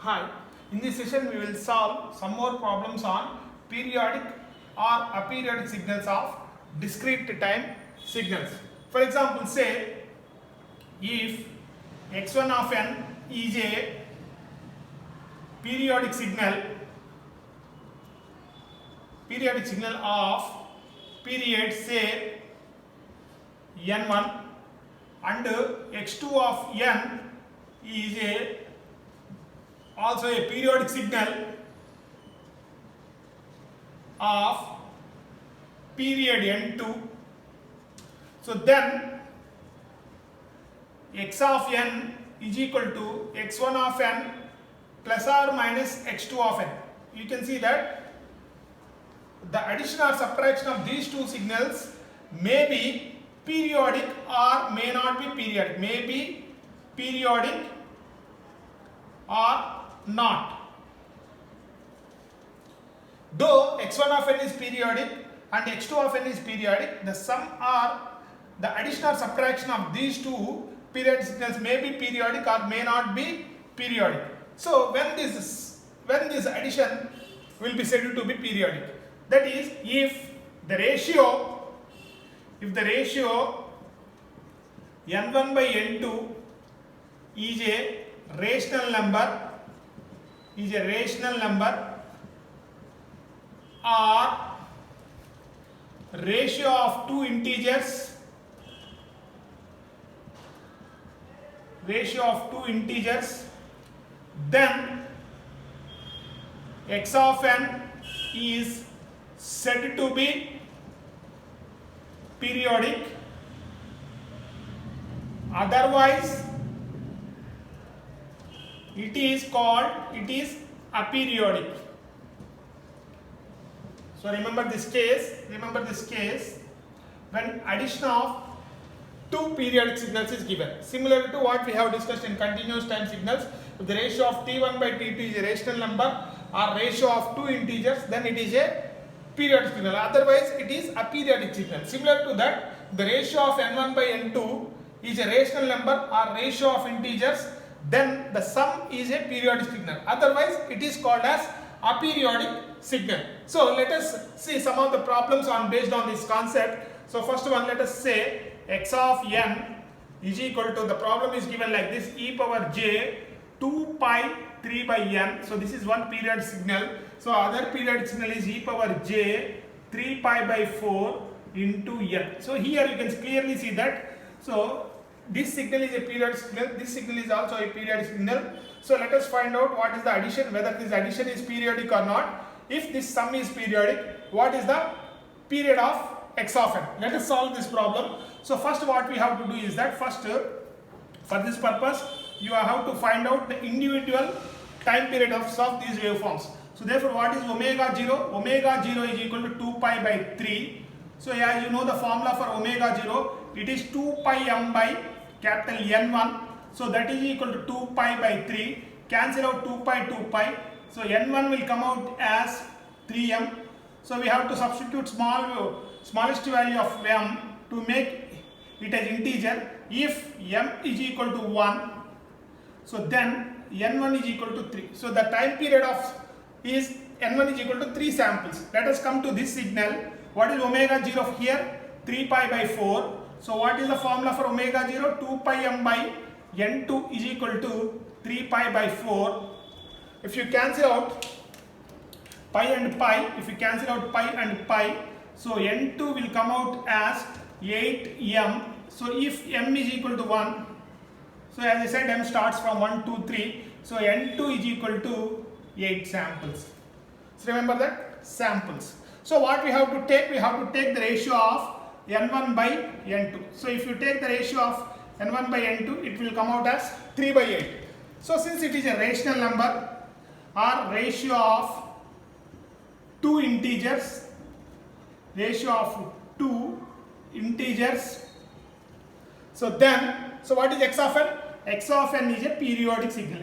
Hi, in this session we will solve some more problems on periodic or aperiodic signals of discrete time signals. For example, say if x1 of n is a periodic signal of period say n1 and x2 of n is also a periodic signal of period n2. So then x of n is equal to x1 of n plus or minus x2 of n. You can see that the addition or subtraction of these two signals may be periodic or may not be periodic, may be periodic or not. Though x1 of n is periodic and x2 of n is periodic, the sum or the addition or subtraction of these two periodic signals may be periodic or may not be periodic. So when this addition will be said to be periodic, that is if the ratio n1 by n2 is a rational number or ratio of two integers then x of n is said to be periodic, otherwise it is aperiodic. So remember this case when addition of two periodic signals is given, similar to what we have discussed in continuous time signals. If the ratio of t1 by t2 is a rational number or ratio of two integers, then it is a periodic signal, otherwise it is aperiodic signal. Similar to that, the ratio of n1 by n2 is a rational number or ratio of integers, then the sum is a periodic signal, otherwise it is called as aperiodic signal. So let us see some of the problems based on this concept. So first one, let us say x of n is equal to, the problem is given like this, e power j 2 pi 3 by n. So this is one periodic signal. So other periodic signal is e power j 3 pi by 4 into n. So here you can clearly see that, so this signal is a periodic signal, this signal is also a periodic signal. So let us find out what is the addition, whether this addition is periodic or not. If this sum is periodic, what is the period of x of n? Let us solve this problem. So first what we have to do is that, first for this purpose you have to find out the individual time period of these waveforms. So therefore what is omega 0? Omega 0 is equal to 2 pi by 3. So as you know the formula for omega 0, it is 2 pi m by capital N1. So that is equal to 2 pi by 3. Cancel out 2 pi. So N1 will come out as 3m. So we have to substitute smallest value of m to make it as integer. If m is equal to 1, so then n1 is equal to 3. So the time period is n1 is equal to 3 samples. Let us come to this signal. What is omega 0 here? 3 pi by 4. So what is the formula for omega 0? 2 pi m by n2 is equal to 3 pi by 4. If you cancel out pi and pi, so n2 will come out as 8m. So if m is equal to 1, so as I said, m starts from 1, 2, 3. So n2 is equal to 8 samples. So remember that, samples. So what we have to take? We have to take the ratio of n1 by n2. So if you take the ratio of n1 by n2, it will come out as 3 by 8. So since it is a rational number or ratio of two integers, so what is x of n? X of n is a periodic signal.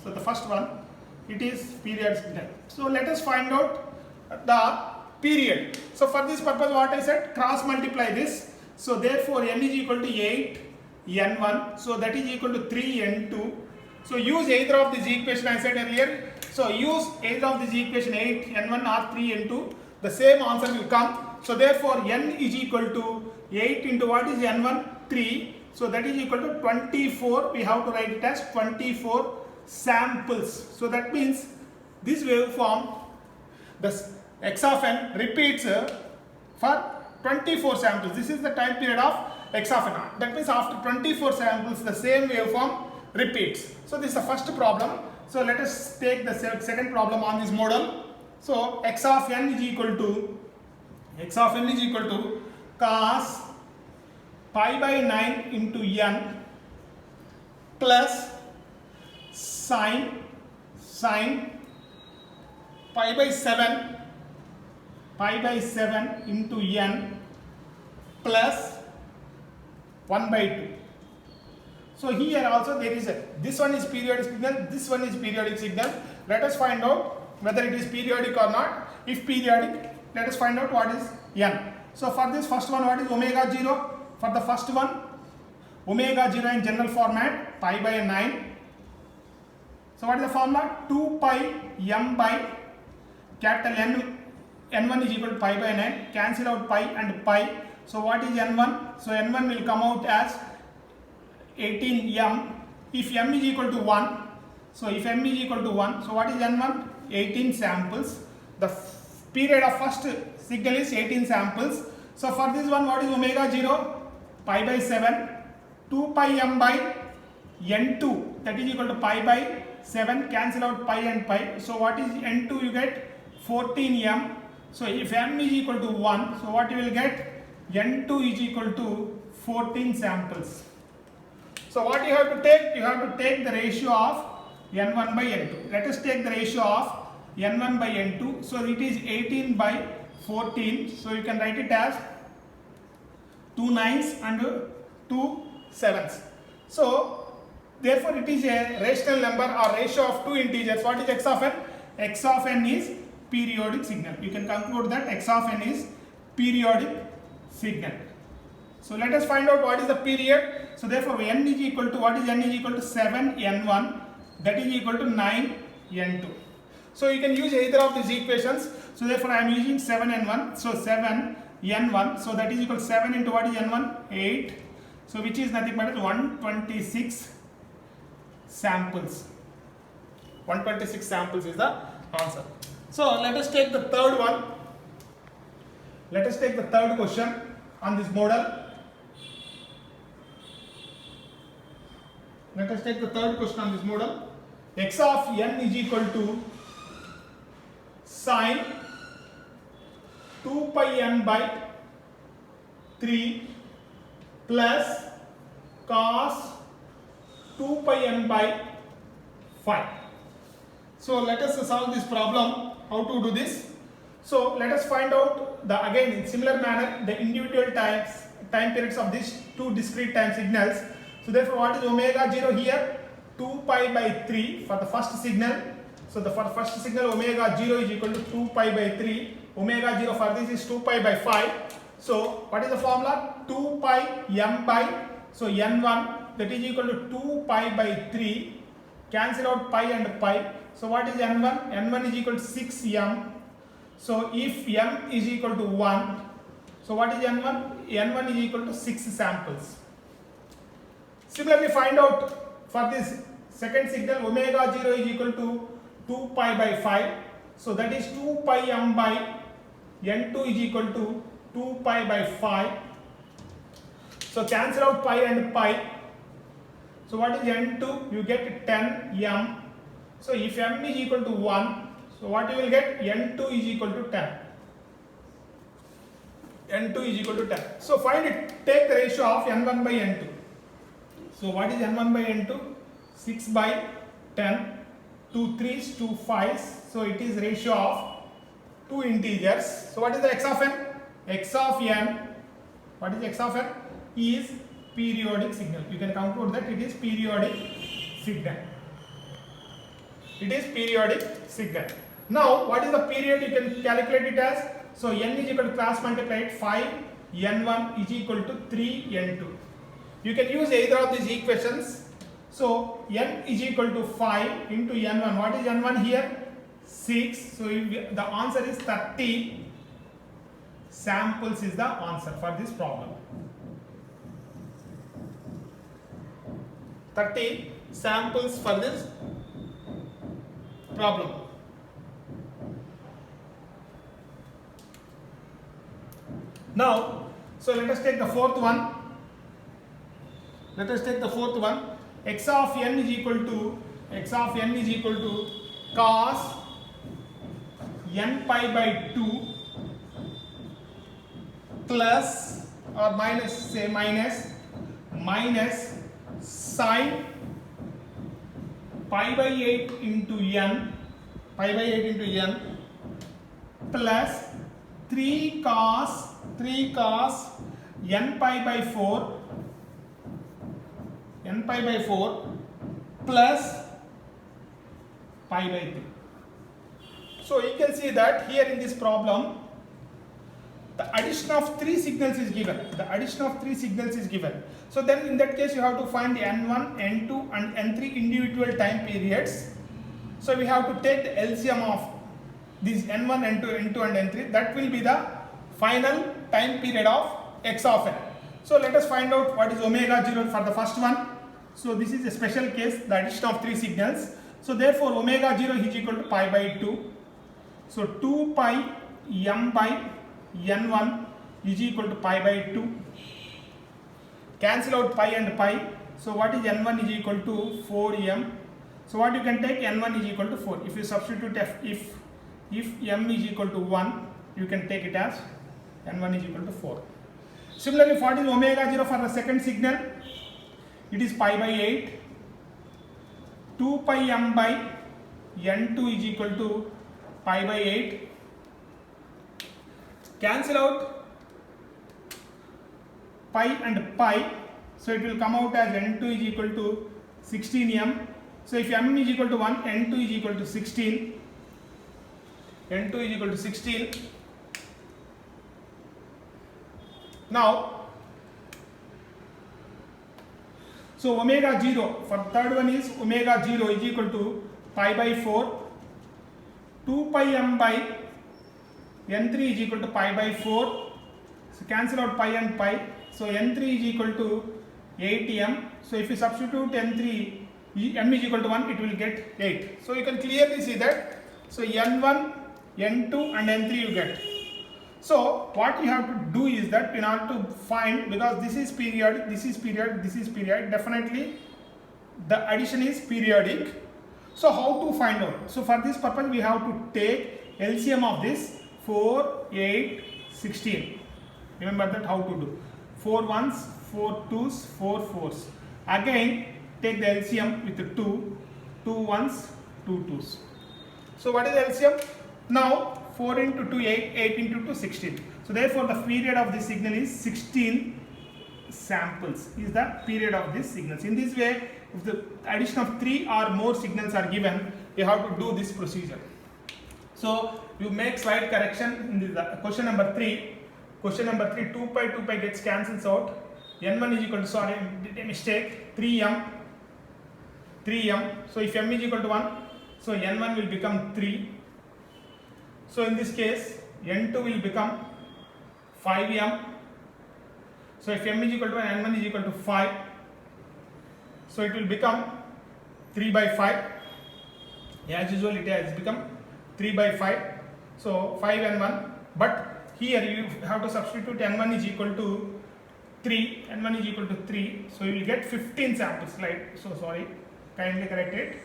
So the first one, it is periodic signal. So let us find out the period. So for this purpose, what I said, cross multiply this. So therefore n is equal to 8 n1, so that is equal to 3 n2. So use either of these equation I said earlier. So use either of these equation 8 n1 or 3 n2. The same answer will come. So therefore n is equal to 8 into what is n1? 3. So that is equal to 24. We have to write it as 24 samples. So that means this waveform, the x of n repeats for 24 samples. This is the time period of x of n. That means after 24 samples the same waveform repeats. So this is the first problem. So let us take the second problem on this model. So x of n is equal to cos pi by 9 into n plus sin pi by 7 into n plus 1 by 2. So here also there is this one is periodic signal, this one is periodic signal. Let us find out whether it is periodic or not. If periodic, let us find out what is n. So for this first one, what is omega 0? For the first one, omega 0 in general format, pi by 9. So what is the formula? 2 pi m by capital N, n1 is equal to pi by 9. Cancel out pi and pi. So what is n1? So n1 will come out as 18m. If m is equal to 1, so if m is equal to 1, so what is n1? 18 samples. The period of first signal is 18 samples. So for this one, what is omega 0? Pi by 7. 2 pi m by n2, that is equal to pi by 7. Cancel out pi and pi. So what is n2? You get 14m. So if m is equal to 1, so what you will get? n2 is equal to 14 samples. So what you have to take? You have to take the ratio of n1 by n2. Let us take the ratio of n1 by n2. So it is 18 by 14. So you can write it as 2 9s and 2 7s. So therefore it is a rational number or ratio of two integers. What is x of n? X of n is periodic signal. You can conclude that x of n is periodic signal. So let us find out what is the period. So therefore n is equal to, what is n is equal to 7 n1, that is equal to 9 n2. So you can use either of these equations. So therefore I am using 7 n1. So 7 n1. So that is equal to 7 into what is n1? 8. So which is nothing but 126 samples. 126 samples is the answer. So let us take the third one. Let us take the third question on this model. Let us take the third question on this model. X of n is equal to sine 2 pi n by 3 plus cos 2 pi n by 5. So let us solve this problem. How to do this? So let us find out the, again in similar manner, the individual time periods of these two discrete time signals. So therefore what is omega 0 here? 2 pi by 3 for the first signal. So for the first signal omega 0 is equal to 2 pi by 3. Omega 0 for this is 2 pi by 5. So what is the formula? 2 pi m by, so n1, that is equal to 2 pi by 3. Cancel out pi and pi. So what is n1? n1 is equal to 6m. So if m is equal to 1, so what is n1? n1 is equal to 6 samples. Similarly, find out for this second signal omega 0 is equal to 2 pi by 5. So that is 2 pi m by n2 is equal to 2 pi by 5. So cancel out pi and pi. So what is n2? You get 10 m. So if m is equal to 1, so what you will get? n2 is equal to 10. n2 is equal to 10. So find it. Take the ratio of n1 by n2. So what is n1 by n2? 6 by 10. 2 3s, 2 5s. So it is ratio of two integers. So what is the x of n? X of n. What is x of n? Is periodic signal. You can conclude that it is periodic signal. It is periodic signal. Now what is the period? You can calculate it as, so n is equal to cross multiply 5 n1 is equal to 3 n2. You can use either of these equations. So n is equal to 5 into n1. What is n1 here? 6. So the answer is 30 samples is the answer for this problem. 30 samples for this problem. Now, so let us take the fourth one. Let us take the fourth one. X of n is equal to cos n pi by 2 plus or minus, say minus sine pi by 8 into n plus 3 cos n pi by 4 plus pi by 3. So you can see that here in this problem the addition of 3 signals is given. So then in that case you have to find the n1, n2 and n3 individual time periods. So we have to take the LCM of these n1, n2, and n3. That will be the final time period of x of n. So let us find out what is omega 0 for the first one. So this is a special case, the addition of 3 signals. So therefore omega 0 is equal to pi by 2. So 2 pi m by n1 is equal to pi by 2. Cancel out pi and pi. So what is n1 is equal to 4m. So what you can take, n1 is equal to 4. If you substitute if m is equal to 1, you can take it as n1 is equal to 4. Similarly, what is omega 0 for the second signal? It is pi by 8. 2 pi m by n2 is equal to pi by 8. Cancel out pi and pi. So it will come out as n2 is equal to 16m. So if m is equal to 1, n2 is equal to 16. Now, so omega 0 for third one is omega 0 is equal to pi by 4. 2 pi m by n3 is equal to pi by 4. So cancel out pi and pi. So n3 is equal to 8m. So if you substitute n3, m is equal to 1, it will get 8. So you can clearly see that. So n1, n2 and n3 you get. So what you have to do is that in order to find, because this is period, definitely the addition is periodic. So how to find out? So for this purpose we have to take LCM of this 4, 8, 16. Remember that how to do. 4 ones, 4 twos, 4 fours. Again take the LCM with the 2 ones, 2 twos. So what is the LCM? Now 4 into 2, 8 into 2, 16. So therefore the period of this signal is 16 samples is the period of these signals. In this way, if the addition of 3 or more signals are given, you have to do this procedure. So you make slight correction in this question number 3. Question number 3, 2 pi gets cancels out. n1 is equal to, sorry, did a mistake, 3m. So if m is equal to 1, so n1 will become 3. So in this case, n2 will become 5m. So if m is equal to 1, n1 is equal to 5. So it will become 3 by 5. As usual, it has become 3 by 5. So 5 n1. But here you have to substitute n1 is equal to 3. n1 is equal to 3. So you will get 15 samples. Right? So sorry, kindly correct it.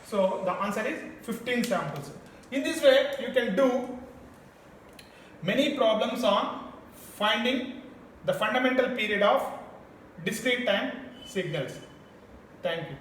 So the answer is 15 samples. In this way, you can do many problems on finding the fundamental period of discrete time signals. Thank you.